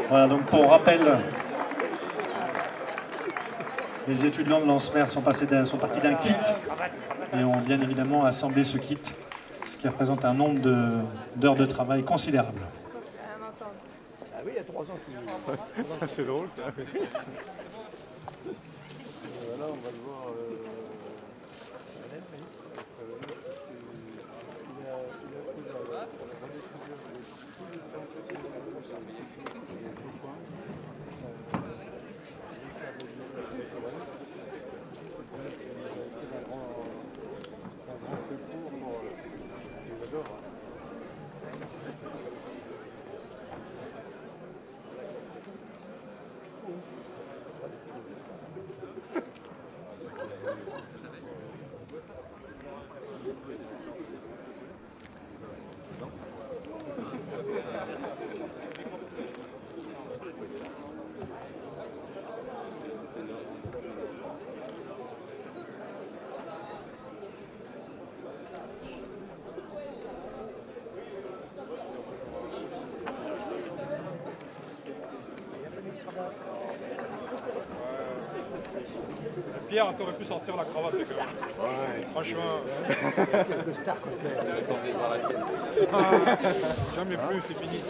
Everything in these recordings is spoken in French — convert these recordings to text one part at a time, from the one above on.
Voilà, donc pour rappel, les étudiants de Lancemer sont partis d'un kit et ont bien évidemment assemblé ce kit, ce qui représente un nombre d'heures de travail considérable. Ah oui, il y a 3 ans. C'est drôle, ça. Là, on va le voir. Pierre, t'aurais pu sortir la cravate, les gars. Ouais, franchement. Le star complet. Jamais plus, c'est fini.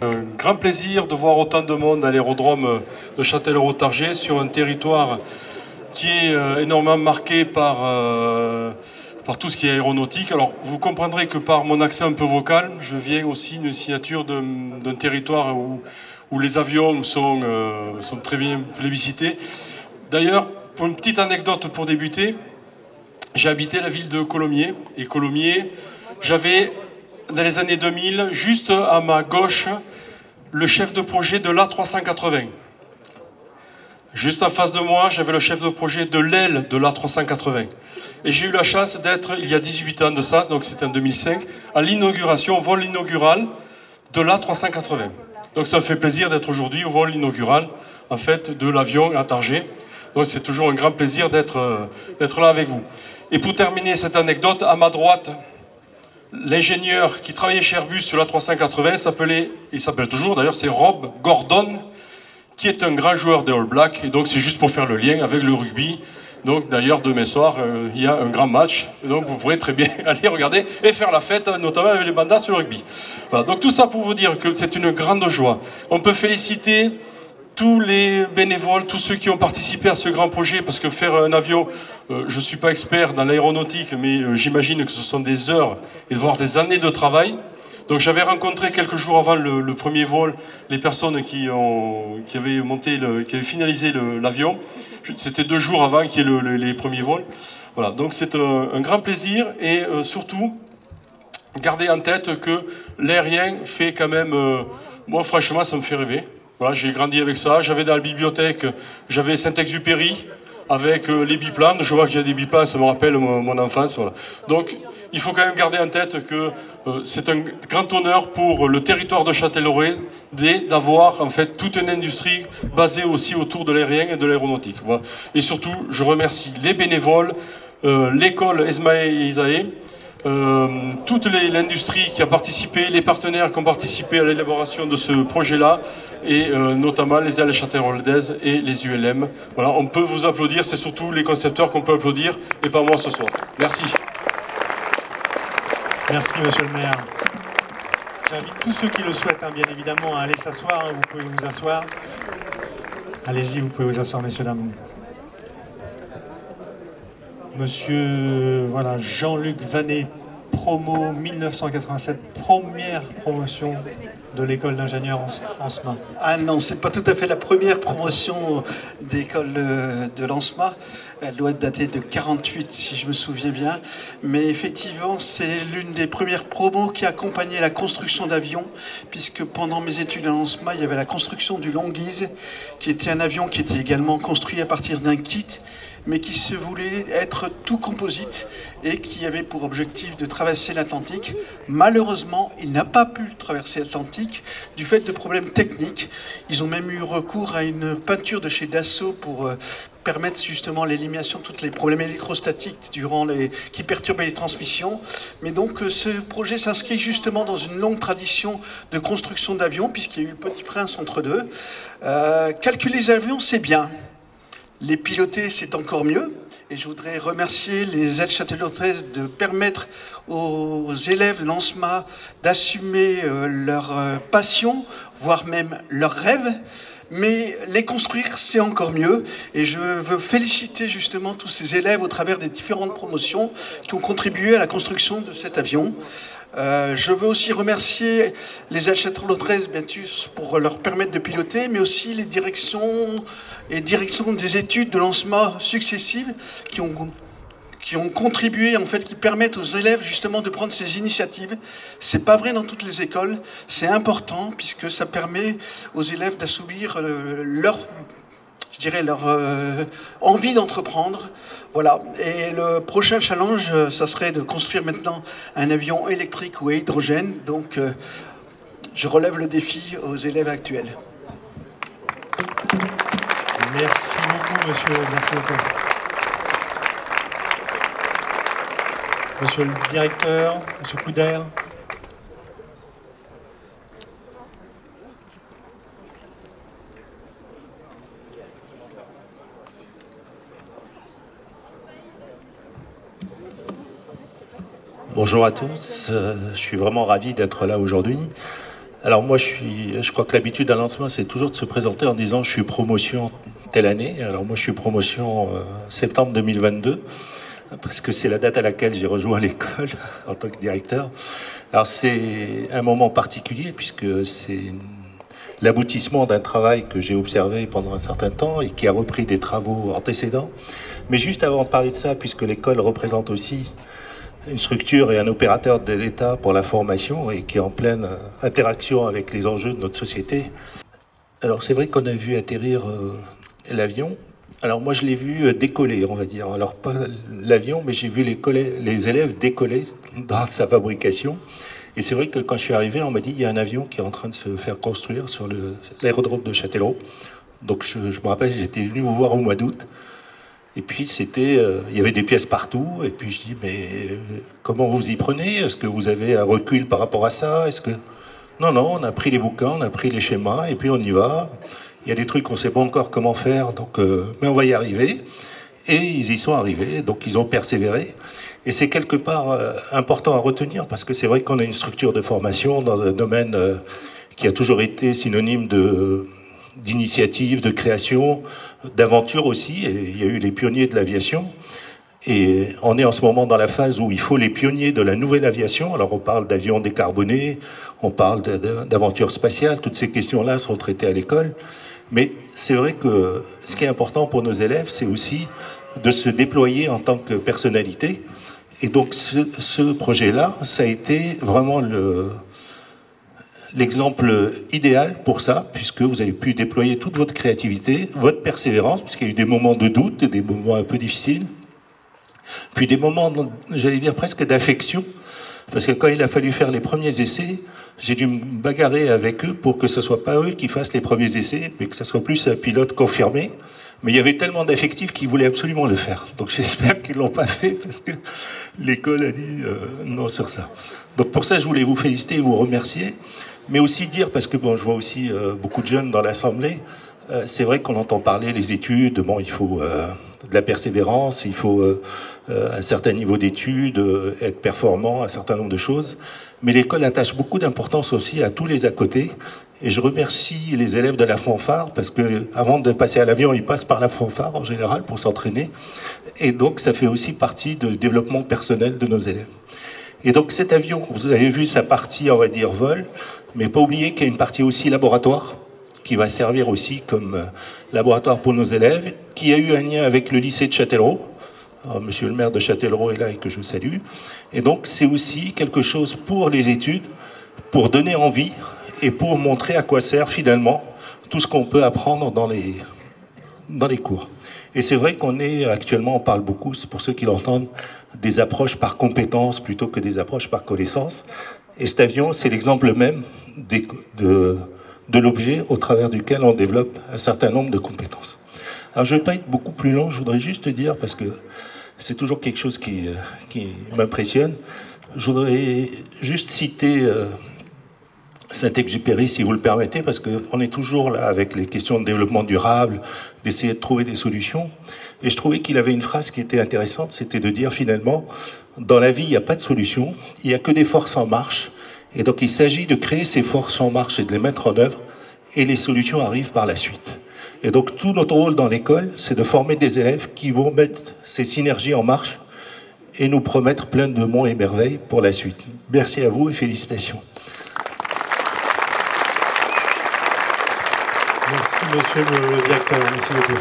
Un grand plaisir de voir autant de monde à l'aérodrome de Châtellerault-Targé sur un territoire qui est énormément marqué par tout ce qui est aéronautique. Alors vous comprendrez que par mon accent un peu vocal, je viens aussi d'une signature d'un territoire où les avions sont très bien plébiscités. D'ailleurs, pour une petite anecdote pour débuter, j'ai habité la ville de Colomiers. Et Colomiers, j'avais, dans les années 2000, juste à ma gauche, le chef de projet de l'A380. Juste en face de moi, j'avais le chef de projet de l'aile de l'A380. Et j'ai eu la chance d'être, il y a 18 ans de ça, donc c'était en 2005, à l'inauguration, au vol inaugural de l'A380. Donc ça me fait plaisir d'être aujourd'hui au vol inaugural, en fait, de l'avion à Targé. Donc c'est toujours un grand plaisir d'être là avec vous. Et pour terminer cette anecdote, à ma droite, l'ingénieur qui travaillait chez Airbus sur l'A380 il s'appelle toujours d'ailleurs, c'est Rob Gordon, qui est un grand joueur des All Blacks. Et donc c'est juste pour faire le lien avec le rugby. Donc d'ailleurs demain soir, il y a un grand match. Et donc vous pourrez très bien aller regarder et faire la fête, notamment avec les bandas sur le rugby. Voilà, donc tout ça pour vous dire que c'est une grande joie. On peut féliciter tous les bénévoles, tous ceux qui ont participé à ce grand projet, parce que faire un avion, je ne suis pas expert dans l'aéronautique, mais j'imagine que ce sont des heures et voire des années de travail. Donc j'avais rencontré quelques jours avant le premier vol les personnes qui avaient finalisé l'avion. C'était 2 jours avant qu'il y ait les premiers vols. Voilà, donc c'est un grand plaisir et surtout gardez en tête que l'aérien fait quand même, moi franchement ça me fait rêver. Voilà, j'ai grandi avec ça, j'avais dans la bibliothèque, j'avais Saint-Exupéry avec les biplanes, je vois qu'il y a des biplanes, ça me rappelle mon enfance. Voilà. Donc il faut quand même garder en tête que c'est un grand honneur pour le territoire de Châtellerault d'avoir en fait toute une industrie basée aussi autour de l'aérien et de l'aéronautique. Voilà. Et surtout, je remercie les bénévoles, l'école Esmae et Isae, toute l'industrie qui a participé, les partenaires qui ont participé à l'élaboration de ce projet-là, et notamment les ailes châtelleraultaises et les ULM. Voilà, on peut vous applaudir, c'est surtout les concepteurs qu'on peut applaudir, et pas moi ce soir. Merci. Merci, monsieur le maire. J'invite tous ceux qui le souhaitent, bien évidemment, à aller s'asseoir. Vous pouvez vous asseoir. Allez-y, vous pouvez vous asseoir, messieurs, dames. Monsieur, voilà, Jean-Luc Vanet, promo 1987, première promotion de l'école d'ingénieurs en SMA. Ah non, c'est pas tout à fait la première promotion d'école de l'ANSMA. Elle doit dater de 48 si je me souviens bien. Mais effectivement, c'est l'une des premières promos qui accompagnait la construction d'avions, puisque pendant mes études à l'ANSMA, il y avait la construction du Longuise, qui était un avion qui était également construit à partir d'un kit, mais qui se voulait être tout composite et qui avait pour objectif de traverser l'Atlantique. Malheureusement, il n'a pas pu traverser l'Atlantique du fait de problèmes techniques. Ils ont même eu recours à une peinture de chez Dassault permettre justement l'élimination de tous les problèmes électrostatiques qui perturbaient les transmissions. Mais donc ce projet s'inscrit justement dans une longue tradition de construction d'avions, puisqu'il y a eu le Petit Prince entre deux. Calculer les avions, c'est bien. Les piloter, c'est encore mieux. Et je voudrais remercier les ailes Châtellerault 13 de permettre aux élèves de l'ANSMA d'assumer leur passion, voire même leur rêve. Mais les construire, c'est encore mieux. Et je veux féliciter justement tous ces élèves au travers des différentes promotions qui ont contribué à la construction de cet avion. Je veux aussi remercier les ailes Châtellerault 13 pour leur permettre de piloter, mais aussi les directions des études de l'ANSMA successives qui ont contribué, en fait, qui permettent aux élèves justement de prendre ces initiatives. C'est pas vrai dans toutes les écoles, c'est important puisque ça permet aux élèves d'assouvir leur envie d'entreprendre. Voilà. Et le prochain challenge, ça serait de construire maintenant un avion électrique ou à hydrogène. Donc, je relève le défi aux élèves actuels. Merci beaucoup, monsieur. Merci beaucoup. Monsieur le directeur, monsieur Couder. Bonjour à tous, je suis vraiment ravi d'être là aujourd'hui. Alors moi, je crois que l'habitude à l'ANSMA, c'est toujours de se présenter en disant je suis promotion telle année. Alors moi, je suis promotion septembre 2022, parce que c'est la date à laquelle j'ai rejoint l'école en tant que directeur. Alors c'est un moment particulier, puisque c'est l'aboutissement d'un travail que j'ai observé pendant un certain temps et qui a repris des travaux antécédents. Mais juste avant de parler de ça, puisque l'école représente aussi une structure et un opérateur de l'État pour la formation et qui est en pleine interaction avec les enjeux de notre société. Alors c'est vrai qu'on a vu atterrir l'avion. Alors moi je l'ai vu décoller, on va dire. Alors pas l'avion, mais j'ai vu les élèves décoller dans sa fabrication. Et c'est vrai que quand je suis arrivé, on m'a dit il y a un avion qui est en train de se faire construire sur l'aérodrome de Châtellerault. Donc je me rappelle, j'étais venu vous voir au mois d'août. Et puis il y avait des pièces partout. Et puis je dis mais comment vous y prenez? Est-ce que vous avez un recul par rapport à ça? Non, on a pris les bouquins, on a pris les schémas et puis on y va. Il y a des trucs qu'on ne sait pas encore comment faire, donc mais on va y arriver. Et ils y sont arrivés, donc ils ont persévéré. Et c'est quelque part important à retenir parce que c'est vrai qu'on a une structure de formation dans un domaine qui a toujours été synonyme d'initiative, de création, d'aventure aussi, et il y a eu les pionniers de l'aviation, et on est en ce moment dans la phase où il faut les pionniers de la nouvelle aviation. Alors on parle d'avions décarbonés, on parle d'aventure spatiale, toutes ces questions-là sont traitées à l'école, mais c'est vrai que ce qui est important pour nos élèves, c'est aussi de se déployer en tant que personnalité, et donc ce projet-là, ça a été vraiment l'exemple idéal pour ça, puisque vous avez pu déployer toute votre créativité, votre persévérance, puisqu'il y a eu des moments de doute, et des moments un peu difficiles, puis des moments, j'allais dire presque d'affection, parce que quand il a fallu faire les premiers essais, j'ai dû me bagarrer avec eux pour que ce ne soit pas eux qui fassent les premiers essais, mais que ce soit plus un pilote confirmé. Mais il y avait tellement d'affectifs qui voulaient absolument le faire. Donc j'espère qu'ils ne l'ont pas fait, parce que l'école a dit non sur ça. Donc pour ça, je voulais vous féliciter et vous remercier. Mais aussi dire, parce que bon, je vois aussi beaucoup de jeunes dans l'Assemblée, c'est vrai qu'on entend parler les études, bon, il faut de la persévérance, il faut un certain niveau d'études, être performant, un certain nombre de choses. Mais l'école attache beaucoup d'importance aussi à tous les à côté. Et je remercie les élèves de la fanfare, parce que avant de passer à l'avion, ils passent par la fanfare en général pour s'entraîner. Et donc ça fait aussi partie du développement personnel de nos élèves. Et donc cet avion, vous avez vu sa partie, on va dire, vol, mais pas oublier qu'il y a une partie aussi laboratoire, qui va servir aussi comme laboratoire pour nos élèves, qui a eu un lien avec le lycée de Châtellerault. Alors, monsieur le maire de Châtellerault est là et que je salue. Et donc c'est aussi quelque chose pour les études, pour donner envie et pour montrer à quoi sert finalement tout ce qu'on peut apprendre dans les cours. Et c'est vrai qu'on est actuellement, on parle beaucoup, c'est pour ceux qui l'entendent, des approches par compétences plutôt que des approches par connaissances. Et cet avion, c'est l'exemple même de l'objet au travers duquel on développe un certain nombre de compétences. Alors je ne vais pas être beaucoup plus long, je voudrais juste dire, parce que c'est toujours quelque chose qui m'impressionne, je voudrais juste citer Saint-Exupéry, si vous le permettez, parce qu'on est toujours là avec les questions de développement durable, d'essayer de trouver des solutions. Et je trouvais qu'il avait une phrase qui était intéressante, c'était de dire finalement, dans la vie, il n'y a pas de solution, il n'y a que des forces en marche. Et donc il s'agit de créer ces forces en marche et de les mettre en œuvre, et les solutions arrivent par la suite. Et donc tout notre rôle dans l'école, c'est de former des élèves qui vont mettre ces synergies en marche et nous promettre plein de monts et merveilles pour la suite. Merci à vous et félicitations. Merci, monsieur le directeur. Merci beaucoup.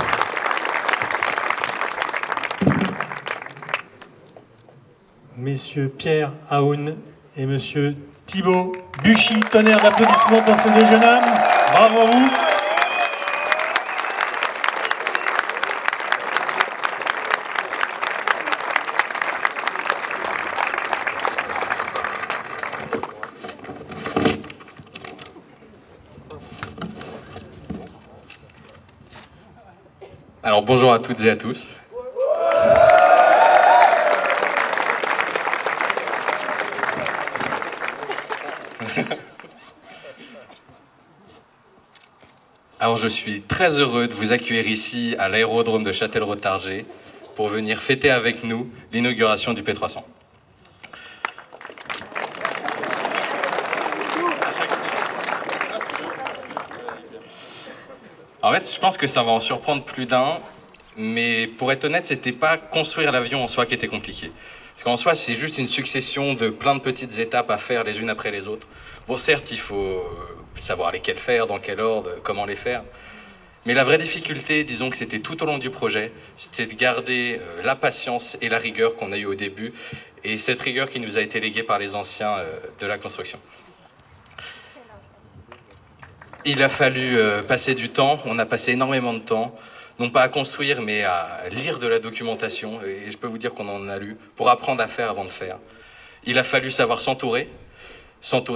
Messieurs Pierre Aoun et monsieur Thibaut Buchy, tonnerre d'applaudissements pour ces deux jeunes hommes. Bravo à vous. Alors bonjour à toutes et à tous. Alors je suis très heureux de vous accueillir ici à l'aérodrome de Châtellerault-Targé pour venir fêter avec nous l'inauguration du P300. En fait, je pense que ça va en surprendre plus d'un, mais pour être honnête, c'était pas construire l'avion en soi qui était compliqué. Parce qu'en soi, c'est juste une succession de plein de petites étapes à faire les unes après les autres. Bon, certes, il faut savoir lesquelles faire, dans quel ordre, comment les faire. Mais la vraie difficulté, disons que c'était tout au long du projet, c'était de garder la patience et la rigueur qu'on a eue au début, et cette rigueur qui nous a été léguée par les anciens de la construction. Il a fallu passer du temps, on a passé énormément de temps, non pas à construire, mais à lire de la documentation, et je peux vous dire qu'on en a lu, pour apprendre à faire avant de faire. Il a fallu savoir s'entourer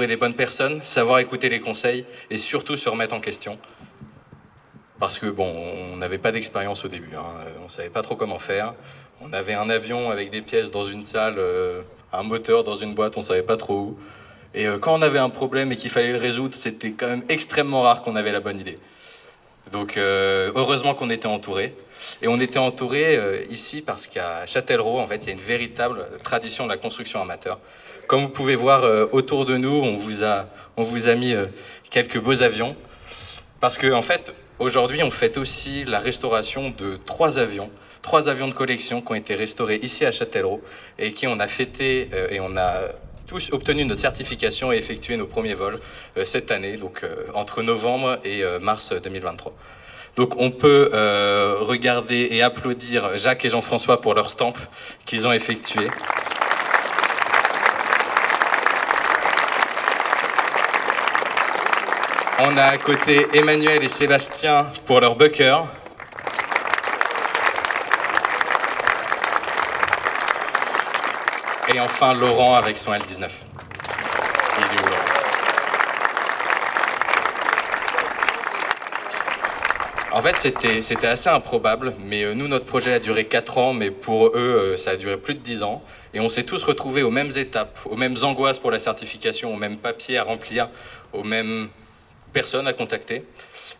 des bonnes personnes, savoir écouter les conseils, et surtout se remettre en question. Parce que, bon, on n'avait pas d'expérience au début, hein. On ne savait pas trop comment faire. On avait un avion avec des pièces dans une salle, un moteur dans une boîte, on ne savait pas trop où. Et quand on avait un problème et qu'il fallait le résoudre, c'était quand même extrêmement rare qu'on avait la bonne idée. Donc heureusement qu'on était entouré. Et on était entouré ici parce qu'à Châtellerault, en fait, il y a une véritable tradition de la construction amateur. Comme vous pouvez voir autour de nous, on vous a mis quelques beaux avions. Parce qu'en fait, aujourd'hui, on fête aussi la restauration de 3 avions de collection qui ont été restaurés ici à Châtellerault et qui on a fêté et on a tous obtenu notre certification et effectué nos premiers vols cette année, donc entre novembre et mars 2023. Donc on peut regarder et applaudir Jacques et Jean-François pour leur stamp qu'ils ont effectué. On a à côté Emmanuel et Sébastien pour leur Bucker. Et enfin Laurent avec son L19. Il est où, Laurent ? En fait, c'était assez improbable, mais nous, notre projet a duré 4 ans, mais pour eux, ça a duré plus de 10 ans. Et on s'est tous retrouvés aux mêmes étapes, aux mêmes angoisses pour la certification, aux mêmes papiers à remplir, aux mêmes personnes à contacter.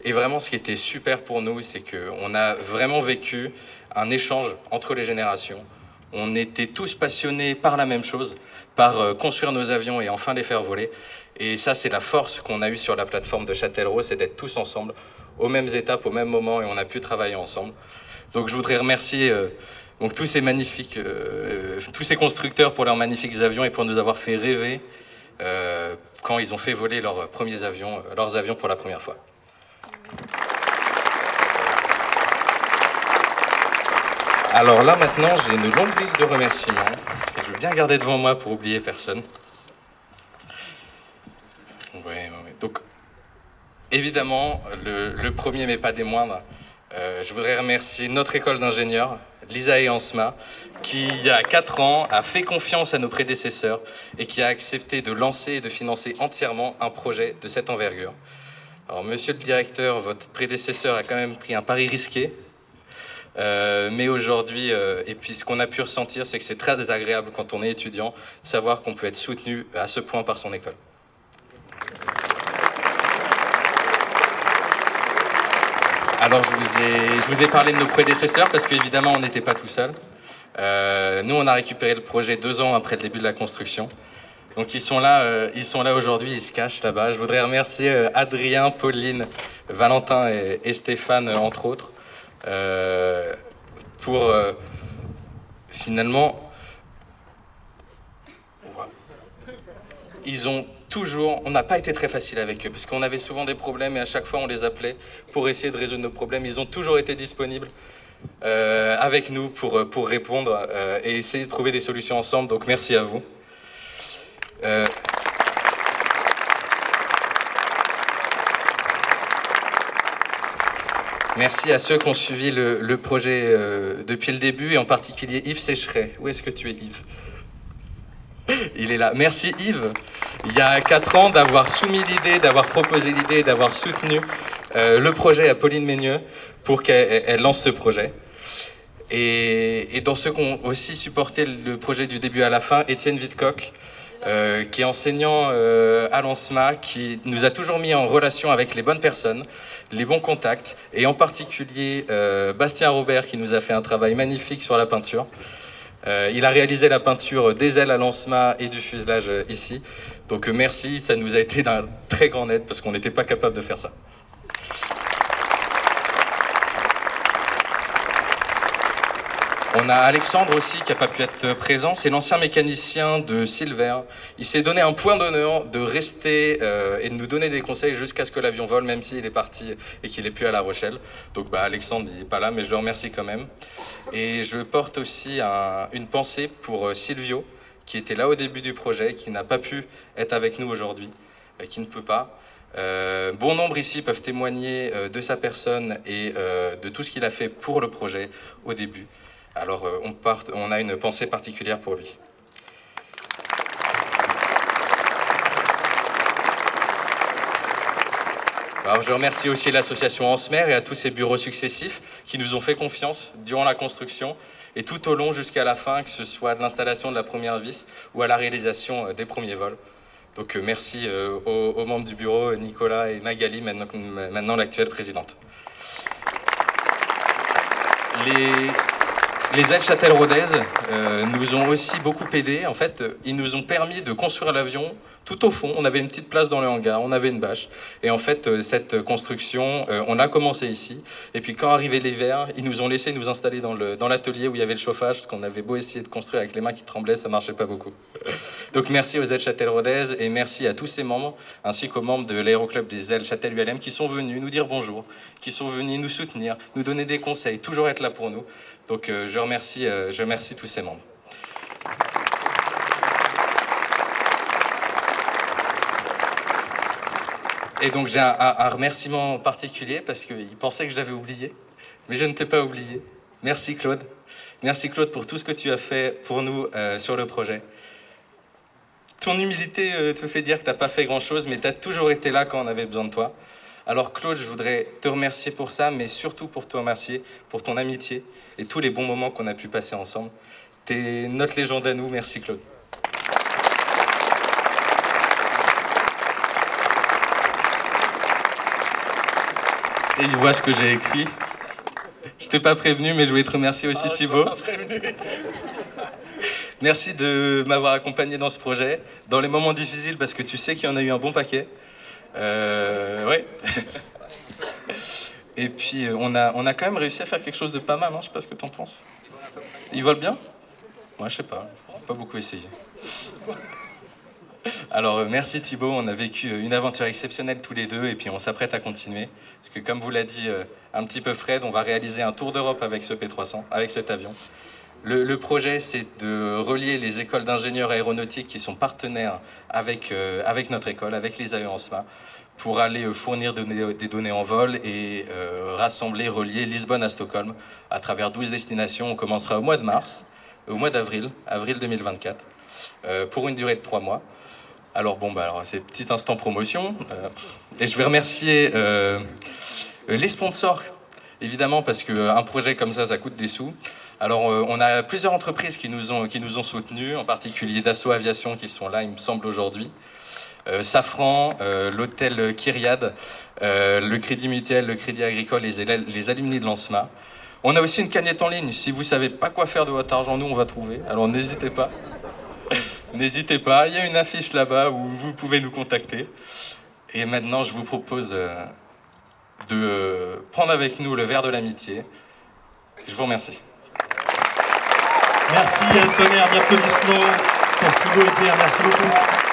Et vraiment, ce qui était super pour nous, c'est qu'on a vraiment vécu un échange entre les générations. On était tous passionnés par la même chose, par construire nos avions et enfin les faire voler. Et ça, c'est la force qu'on a eue sur la plateforme de Châtellerault, c'est d'être tous ensemble, aux mêmes étapes, au même moment, et on a pu travailler ensemble. Donc je voudrais remercier donc, tous ces magnifiques, tous ces constructeurs pour leurs magnifiques avions et pour nous avoir fait rêver quand ils ont fait voler leurs premiers avions, leurs avions pour la première fois. Alors là, maintenant, j'ai une longue liste de remerciements que je veux bien garder devant moi pour oublier personne. Ouais. Donc, évidemment, le premier, mais pas des moindres, je voudrais remercier notre école d'ingénieurs, Lisa et Ansma, qui, il y a 4 ans, a fait confiance à nos prédécesseurs et qui a accepté de lancer et de financer entièrement un projet de cette envergure. Alors, monsieur le directeur, votre prédécesseur a quand même pris un pari risqué, Mais aujourd'hui, et puis ce qu'on a pu ressentir, c'est que c'est très désagréable quand on est étudiant, de savoir qu'on peut être soutenu à ce point par son école. Alors je vous ai parlé de nos prédécesseurs parce qu'évidemment on n'était pas tout seul. Nous on a récupéré le projet 2 ans après le début de la construction. Donc ils sont là aujourd'hui, ils se cachent là-bas. Je voudrais remercier Adrien, Pauline, Valentin et Stéphane entre autres pour finalement... Ils ont toujours, on n'a pas été très facile avec eux, parce qu'on avait souvent des problèmes et à chaque fois on les appelait pour essayer de résoudre nos problèmes. Ils ont toujours été disponibles avec nous pour répondre et essayer de trouver des solutions ensemble, donc merci à vous. Merci à ceux qui ont suivi le projet depuis le début, et en particulier Yves Sécheret. Où est-ce que tu es, Yves ? Il est là. Merci Yves, il y a 4 ans, d'avoir soumis l'idée, d'avoir proposé l'idée, d'avoir soutenu le projet à Pauline Meigneux pour qu'elle lance ce projet. Et dans ceux qui ont aussi supporté le projet du début à la fin, Étienne Vidcock, qui est enseignant à l'ANSMA, qui nous a toujours mis en relation avec les bonnes personnes, les bons contacts, et en particulier Bastien Robert, qui nous a fait un travail magnifique sur la peinture. Il a réalisé la peinture des ailes à l'ANSMA et du fuselage ici. Donc merci, ça nous a été d'un très grand aide parce qu'on n'était pas capable de faire ça. On a Alexandre aussi qui n'a pas pu être présent, c'est l'ancien mécanicien de Silver. Il s'est donné un point d'honneur de rester et de nous donner des conseils jusqu'à ce que l'avion vole, même s'il est parti et qu'il n'est plus à La Rochelle. Donc Alexandre il n'est pas là, mais je le remercie quand même. Et je porte aussi une pensée pour Silvio, qui était là au début du projet, qui n'a pas pu être avec nous aujourd'hui, qui ne peut pas. Bon nombre ici peuvent témoigner de sa personne et de tout ce qu'il a fait pour le projet au début. Alors on a une pensée particulière pour lui. Alors, je remercie aussi l'association Ansmer et à tous ses bureaux successifs qui nous ont fait confiance durant la construction et tout au long jusqu'à la fin, que ce soit de l'installation de la première vis ou à la réalisation des premiers vols. Donc merci aux membres du bureau, Nicolas et Magali, maintenant l'actuelle présidente. Les ailes Châtel-Rodez nous ont aussi beaucoup aidés. En fait, ils nous ont permis de construire l'avion tout au fond. On avait une petite place dans le hangar, on avait une bâche. Et en fait, cette construction, on l'a commencé ici. Et puis quand arrivait l'hiver, ils nous ont laissé nous installer dans l'atelier où il y avait le chauffage, parce qu'on avait beau essayer de construire avec les mains qui tremblaient, ça marchait pas beaucoup. Donc merci aux ailes Châtel-Rodez et merci à tous ces membres, ainsi qu'aux membres de l'aéroclub des ailes Châtel-ULM qui sont venus nous dire bonjour, qui sont venus nous soutenir, nous donner des conseils, toujours être là pour nous. Donc je remercie tous ces membres. Et donc j'ai un remerciement particulier parce qu'il pensait que je l'avais oublié, mais je ne t'ai pas oublié. Merci Claude. Merci Claude pour tout ce que tu as fait pour nous sur le projet. Ton humilité te fait dire que tu n'as pas fait grand-chose, mais tu as toujours été là quand on avait besoin de toi. Alors Claude, je voudrais te remercier pour ça, mais surtout pour te remercier pour ton amitié et tous les bons moments qu'on a pu passer ensemble. T'es notre légende à nous, merci Claude. Et il voit ce que j'ai écrit. Je t'ai pas prévenu, mais je voulais te remercier aussi Thibaut. Merci de m'avoir accompagné dans ce projet, dans les moments difficiles, parce que tu sais qu'il y en a eu un bon paquet. Ouais. Et puis on a quand même réussi à faire quelque chose de pas mal, hein, je sais pas ce que t'en penses. Ils volent bien? Moi je sais pas, j'ai pas beaucoup essayé. Alors merci Thibaut, on a vécu une aventure exceptionnelle tous les deux et puis on s'apprête à continuer. Parce que comme vous l'a dit un petit peu Fred, on va réaliser un tour d'Europe avec ce P300, avec cet avion. Le projet, c'est de relier les écoles d'ingénieurs aéronautiques qui sont partenaires avec notre école, avec les AEANSMA, pour aller fournir des données en vol et rassembler, relier Lisbonne à Stockholm à travers 12 destinations. On commencera au mois de mars, au mois d'avril, avril 2024, pour une durée de 3 mois. Alors bon, alors c'est petit instant promotion. Et je vais remercier les sponsors évidemment parce qu'un projet comme ça coûte des sous. Alors on a plusieurs entreprises qui nous ont soutenus, en particulier Dassault Aviation qui sont là, il me semble, aujourd'hui. Safran, l'hôtel Kyriade, le Crédit Mutuel, le Crédit Agricole, les alumni de l'ANSMA. On a aussi une cagnotte en ligne. Si vous ne savez pas quoi faire de votre argent, nous, on va trouver. Alors n'hésitez pas. N'hésitez pas. Il y a une affiche là-bas où vous pouvez nous contacter. Et maintenant, je vous propose de prendre avec nous le verre de l'amitié. Je vous remercie. Merci, un tonnerre d'applaudissements pour Thibaut et Pierre. Merci beaucoup.